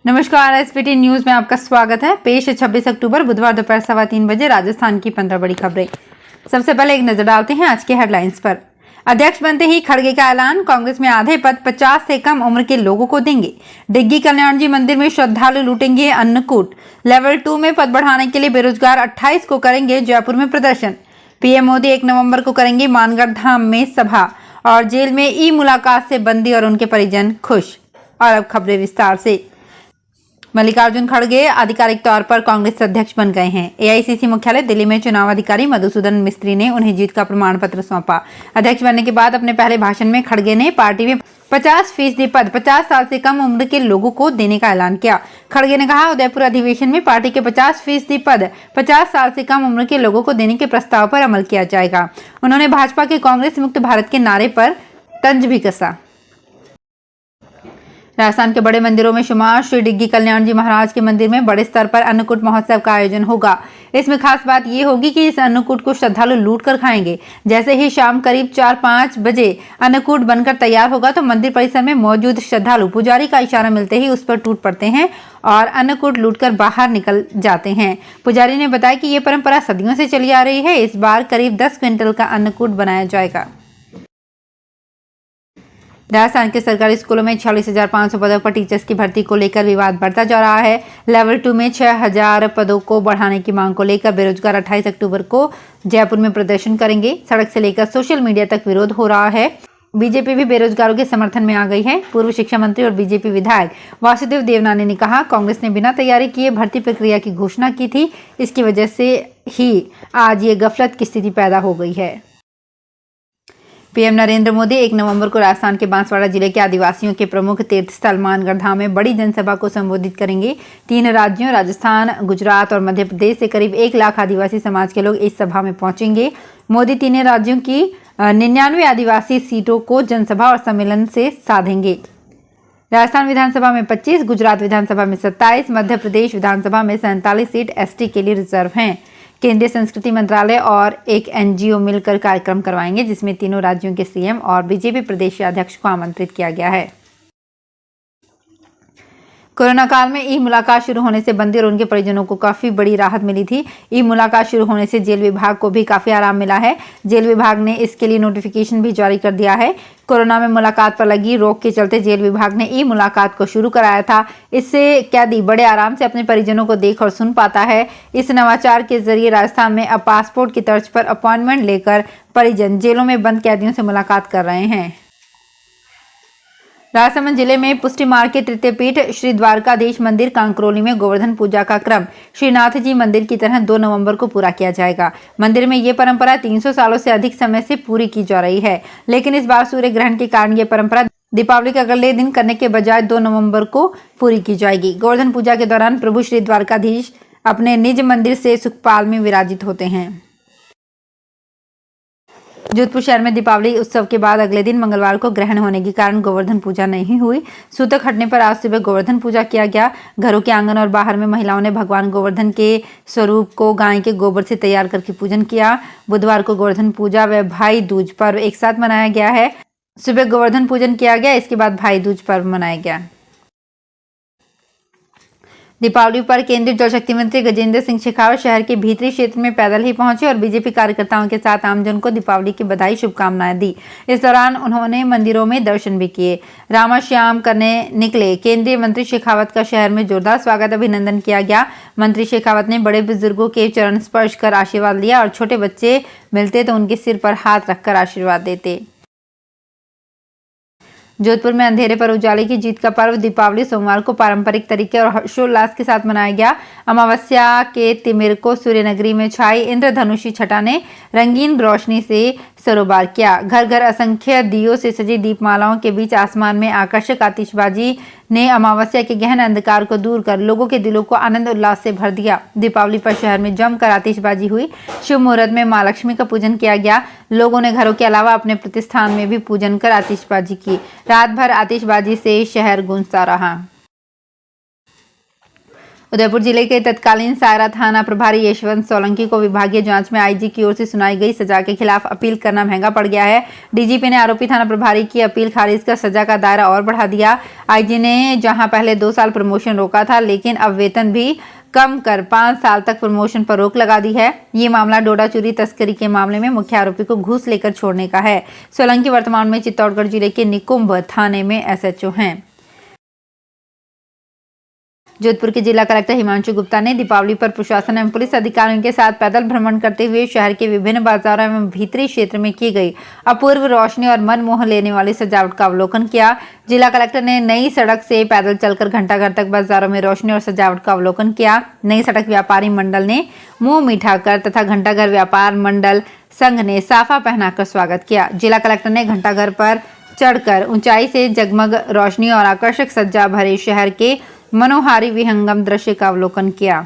नमस्कार, SPT news में आपका स्वागत है। पेश है 26 अक्टूबर बुधवार दोपहर 3:15 बजे राजस्थान की 15 बड़ी खबरें। सबसे पहले एक नजर डालते हैं आज के हेडलाइंस पर। अध्यक्ष बनते ही खड़गे का ऐलान, कांग्रेस में आधे पद 50 से कम उम्र के लोगों को देंगे। डिग्गी कल्याण जी मंदिर में श्रद्धालु लूटेंगे अन्नकूट। लेवल 2 में पद बढ़ाने के लिए बेरोजगार 28 को करेंगे जयपुर में प्रदर्शन। पीएम मोदी 1 नवंबर को करेंगे मानगढ़ धाम में सभा। और जेल में ई मुलाकात से बंदी और उनके परिजन खुश। और अब खबरें विस्तार से। मल्लिकार्जुन खड़गे आधिकारिक तौर पर कांग्रेस अध्यक्ष बन गए हैं। एआईसीसी मुख्यालय दिल्ली में चुनाव अधिकारी मधुसूदन मिस्त्री ने उन्हें जीत का प्रमाण पत्र सौंपा। अध्यक्ष बनने के बाद अपने पहले भाषण में खड़गे ने पार्टी में 50% पद 50 साल से कम उम्र के लोगों को देने का ऐलान किया। खड़गे ने कहा, उदयपुर अधिवेशन में पार्टी के 50% पद 50 साल से कम उम्र के लोगों को देने के प्रस्ताव पर अमल किया जाएगा। उन्होंने भाजपा के कांग्रेस मुक्त भारत के नारे पर तंज भी कसा। राजस्थान के बड़े मंदिरों में शुमार श्री डिग्गी कल्याण जी महाराज के मंदिर में बड़े स्तर पर अन्नकूट महोत्सव का आयोजन होगा। इसमें खास बात ये होगी कि इस अन्नकूट को श्रद्धालु लूट कर खाएंगे। जैसे ही शाम करीब 4-5 बजे अन्नकूट बनकर तैयार होगा तो मंदिर परिसर में मौजूद श्रद्धालु पुजारी का इशारा मिलते ही उस पर टूट पड़ते हैं और अन्नकूट लूटकर बाहर निकल जाते हैं। पुजारी ने बताया कि ये परंपरा सदियों से चली आ रही है। इस बार करीब 10 क्विंटल का अन्नकूट बनाया जाएगा। राजस्थान के सरकारी स्कूलों में 46,500 पदों पर टीचर्स की भर्ती को लेकर विवाद बढ़ता जा रहा है। लेवल 2 में 6,000 पदों को बढ़ाने की मांग को लेकर बेरोजगार 28 अक्टूबर को जयपुर में प्रदर्शन करेंगे। सड़क से लेकर सोशल मीडिया तक विरोध हो रहा है। बीजेपी भी बेरोजगारों के समर्थन में आ गई है। पूर्व शिक्षा मंत्री और बीजेपी विधायक वासुदेव देवनानी ने कहा, कांग्रेस ने बिना तैयारी किए भर्ती प्रक्रिया की घोषणा की थी। इसकी वजह से ही आज ये गफलत की स्थिति पैदा हो गई है। पीएम नरेंद्र मोदी 1 नवंबर को राजस्थान के बांसवाड़ा जिले के आदिवासियों के प्रमुख तीर्थ स्थल मानगढ़ धाम में बड़ी जनसभा को संबोधित करेंगे। 3 राज्यों राजस्थान, गुजरात और मध्य प्रदेश से करीब 1 लाख आदिवासी समाज के लोग इस सभा में पहुंचेंगे। मोदी 3 राज्यों की 99 आदिवासी सीटों को जनसभा और सम्मेलन से साधेंगे। राजस्थान विधानसभा में 25, गुजरात विधानसभा में 27, मध्य प्रदेश विधानसभा में 47 सीट एसटी के लिए रिजर्व हैं। केंद्रीय संस्कृति मंत्रालय और एक एनजीओ मिलकर कार्यक्रम करवाएंगे, जिसमें तीनों राज्यों के सीएम और बीजेपी प्रदेश अध्यक्ष को आमंत्रित किया गया है। कोरोना काल में ई मुलाकात शुरू होने से बंदी और उनके परिजनों को काफी बड़ी राहत मिली थी। ई मुलाकात शुरू होने से जेल विभाग को भी काफी आराम मिला है। जेल विभाग ने इसके लिए नोटिफिकेशन भी जारी कर दिया है। कोरोना में मुलाकात पर लगी रोक के चलते जेल विभाग ने ई मुलाकात को शुरू कराया था। इससे कैदी बड़े आराम से अपने परिजनों को देख और सुन पाता है। इस नवाचार के जरिए राजस्थान में अब पासपोर्ट की तर्ज पर अपॉइंटमेंट लेकर परिजन जेलों में बंद कैदियों से मुलाकात कर रहे हैं। राजसमंद जिले में पुष्टि मार्ग के तृतीय पीठ श्री द्वारकाधीश मंदिर कांकरोली में गोवर्धन पूजा का क्रम श्रीनाथ जी मंदिर की तरह 2 नवंबर को पूरा किया जाएगा। मंदिर में ये परंपरा 300 सालों से अधिक समय से पूरी की जा रही है, लेकिन इस बार सूर्य ग्रहण के कारण ये परंपरा दीपावली के अगले दिन करने के बजाय 2 नवंबर को पूरी की जाएगी। गोवर्धन पूजा के दौरान प्रभु श्री द्वारकाधीश अपने निज मंदिर से सुखपाल में विराजित होते हैं। जोधपुर शहर में दीपावली उत्सव के बाद अगले दिन मंगलवार को ग्रहण होने के कारण गोवर्धन पूजा नहीं हुई। सूतक हटने पर आज सुबह गोवर्धन पूजा किया गया। घरों के आंगन और बाहर में महिलाओं ने भगवान गोवर्धन के स्वरूप को गाय के गोबर से तैयार करके पूजन किया। बुधवार को गोवर्धन पूजा व भाई दूज पर्व एक साथ मनाया गया है। सुबह गोवर्धन पूजन किया गया, इसके बाद भाई दूज पर्व मनाया गया। दीपावली पर केंद्रीय जल शक्ति मंत्री गजेंद्र सिंह शेखावत शहर के भीतरी क्षेत्र में पैदल ही पहुंचे और बीजेपी कार्यकर्ताओं के साथ आमजन को दीपावली की बधाई शुभकामनाएं दी। इस दौरान उन्होंने मंदिरों में दर्शन भी किए। रामाश्याम करने निकले केंद्रीय मंत्री शेखावत का शहर में जोरदार स्वागत अभिनंदन किया गया। मंत्री शेखावत ने बड़े बुजुर्गों के चरण स्पर्श कर आशीर्वाद लिया और छोटे बच्चे मिलते तो उनके सिर पर हाथ रखकर आशीर्वाद देते। जोधपुर में अंधेरे पर उजाले की जीत का पर्व दीपावली सोमवार को पारंपरिक तरीके और हर्षोल्लास के साथ मनाया गया। अमावस्या के तिमिर को सूर्यनगरी में छाई इंद्रधनुषी छटा ने रंगीन रोशनी से सरोबार किया। घर घर असंख्य दियों से सजी दीपमालाओं के बीच आसमान में आकर्षक आतिशबाजी ने अमावस्या के गहन अंधकार को दूर कर लोगों के दिलों को आनंद उल्लास से भर दिया। दीपावली पर शहर में जमकर आतिशबाजी हुई। शुभ मुहूर्त में मां लक्ष्मी का पूजन किया गया। लोगों ने घरों के अलावा अपने प्रतिष्ठान में भी पूजन कर आतिशबाजी की। रात भर आतिशबाजी से शहर गूंजता रहा। उदयपुर जिले के तत्कालीन सायरा थाना प्रभारी यशवंत सोलंकी को विभागीय जांच में आईजी की ओर से सुनाई गई सजा के खिलाफ अपील करना महंगा पड़ गया है। डीजीपी ने आरोपी थाना प्रभारी की अपील खारिज कर सजा का दायरा और बढ़ा दिया। आईजी ने जहां पहले 2 साल प्रमोशन रोका था, लेकिन अब वेतन भी कम कर 5 साल तक प्रमोशन पर रोक लगा दी है। ये मामला डोडा चोरी तस्करी के मामले में मुख्य आरोपी को घूस लेकर छोड़ने का है। सोलंकी वर्तमान में चित्तौड़गढ़ जिले के निकुंभ थाने में एसएचओ हैं। जोधपुर के जिला कलेक्टर हिमांशु गुप्ता ने दीपावली पर प्रशासन एवं पुलिस अधिकारियों के साथ पैदल भ्रमण करते हुए शहर के विभिन्न बाजारों एवं भीतरी क्षेत्र में की गई अपूर्व रोशनी और मन मोह लेने वाली सजावट का अवलोकन किया। जिला कलेक्टर ने नई सड़क से पैदल चलकर घंटाघर तक बाजारों में रोशनी और सजावट का अवलोकन किया। नई सड़क व्यापारी मंडल ने मुंह मीठा कर तथा घंटाघर व्यापार मंडल संघ ने साफा पहनाकर स्वागत किया। जिला कलेक्टर ने घंटाघर पर चढ़कर ऊंचाई से जगमग रोशनी और आकर्षक सज्जा भरे शहर के मनोहारी विहंगम दृश्य का अवलोकन किया।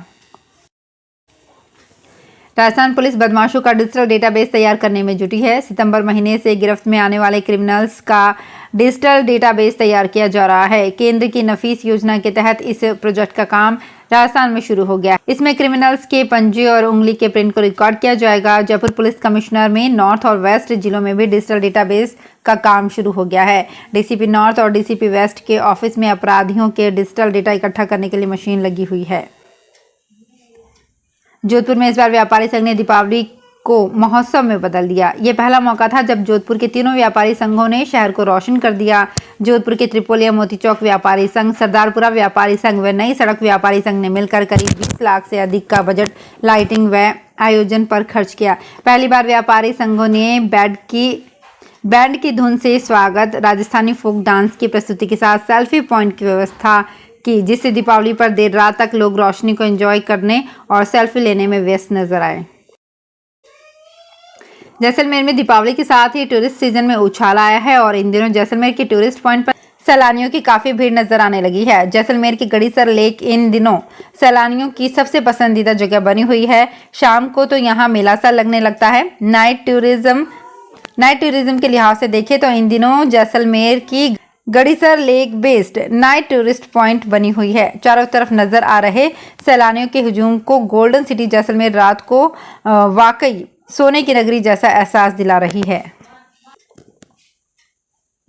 राजस्थान पुलिस बदमाशों का डिजिटल डेटाबेस तैयार करने में जुटी है। सितंबर महीने से गिरफ्त में आने वाले क्रिमिनल्स का डिजिटल डेटाबेस तैयार किया जा रहा है। केंद्र की नफीस योजना के तहत इस प्रोजेक्ट का काम राजस्थान में शुरू हो गया। इसमें क्रिमिनल्स के पंजे और उंगली के प्रिंट को रिकॉर्ड किया जाएगा। जयपुर पुलिस कमिश्नर में नॉर्थ और वेस्ट जिलों में भी डिजिटल डेटाबेस का काम शुरू हो गया है। डीसीपी नॉर्थ और डीसीपी वेस्ट के ऑफिस में अपराधियों के डिजिटल डेटा इकट्ठा करने के लिए मशीन लगी हुई है। जोधपुर में इस बार व्यापारी संघ ने दीपावली को महोत्सव में बदल दिया। ये पहला मौका था जब जोधपुर के तीनों व्यापारी संघों ने शहर को रोशन कर दिया। जोधपुर के त्रिपोलिया मोती चौक व्यापारी संघ, सरदारपुरा व्यापारी संघ व नई सड़क व्यापारी संघ ने मिलकर करीब 20 लाख से अधिक का बजट लाइटिंग व आयोजन पर खर्च किया। पहली बार व्यापारी संघों ने बैंड की धुन से स्वागत, राजस्थानी फोक डांस की प्रस्तुति के साथ सेल्फी पॉइंट की व्यवस्था की, जिससे दीपावली पर देर रात तक लोग रोशनी को एंजॉय करने और सेल्फी लेने में व्यस्त नजर आए। जैसलमेर में दीपावली के साथ ही टूरिस्ट सीजन में उछाल आया है और इन दिनों जैसलमेर के टूरिस्ट पॉइंट पर सैलानियों की काफी भीड़ नजर आने लगी है। जैसलमेर की गड़ीसर लेक इन दिनों सैलानियों की सबसे पसंदीदा जगह बनी हुई है। शाम को तो यहाँ मेला सा लगने लगता है। नाइट टूरिज्म के लिहाज से देखें तो इन दिनों जैसलमेर की Gadisar lake based night tourist point बनी हुई है। चारों तरफ नजर आ रहे सैलानियों के हुजूम को गोल्डन सिटी जैसलमेर रात को वाकई सोने की नगरी जैसा एहसास दिला रही है।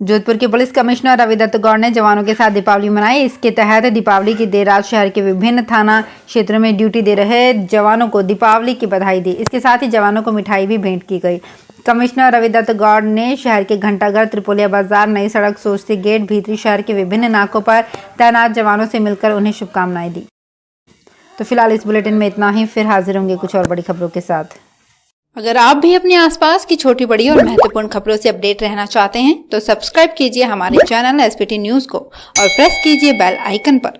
जोधपुर के पुलिस कमिश्नर रविदत्त गौड़ ने जवानों के साथ दीपावली मनाई। इसके तहत दीपावली की देर रात शहर के विभिन्न थाना क्षेत्रों में ड्यूटी दे रहे जवानों को दीपावली की बधाई दी। इसके साथ ही जवानों को मिठाई भी भेंट की गई। कमिश्नर रविदत्त गौड़ ने शहर के घंटाघर, त्रिपोलिया बाजार, नई सड़क, सोस्ती गेट, भीतरी शहर के विभिन्न नाकों पर तैनात जवानों से मिलकर उन्हें शुभकामनाएं दी। तो फिलहाल इस बुलेटिन में इतना ही, फिर हाजिर होंगे कुछ और बड़ी खबरों के साथ। अगर आप भी अपने आसपास की छोटी बड़ी और महत्वपूर्ण खबरों से अपडेट रहना चाहते हैं तो सब्सक्राइब कीजिए हमारे चैनल एसपीटी न्यूज को और प्रेस कीजिए बेल आइकन पर।